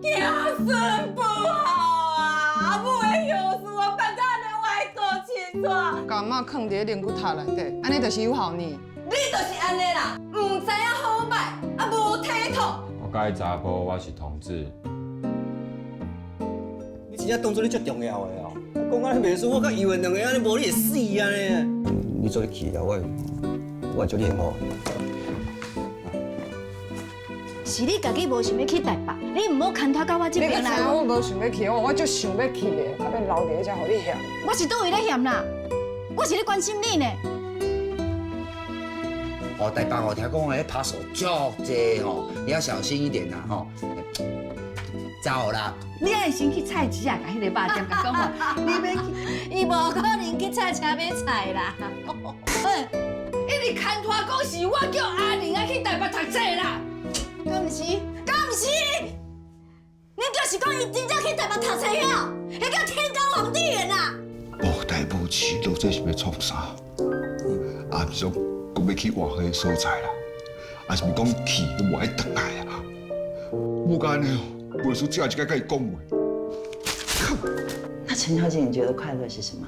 子孙不好啊！母的后事我办到安尼歪过清楚。甲妈藏伫灵骨塔内底，安尼就是有效呢。你就是安尼啦，唔知影好歹，啊无体统。我甲伊查甫，我是同志。你真正当作你最重要的哦。讲安尼袂输，我甲尤文两个安尼无你会死啊呢。你做你去了，我会做你幸福。是你家己无想要去台北，你唔好牵拖到我这边啦。我无想要去，我就想要去的，到尾留伫遮，互你嫌。我是倒位咧嫌啦，我是咧关心你呢。哦，台北哦，听讲迄扒手足济吼，你要小心一点呐吼。走啦！你爱先去菜市啊，甲迄个肉店甲讲话，你要去，伊无可能去菜市买菜啦。一直牵拖讲是我叫阿玲啊去台北读册啦。敢毋是？敢毋是？你就是讲伊真正去台北读册了，迄叫天高皇帝远啦！无代无志，到底是要创啥？啊，毋是讲讲要去外地所在啦，啊，是毋是讲去都无爱回来啊？我干呢，袂输这一个甲伊讲话。那陈小姐，你觉得快乐是什么？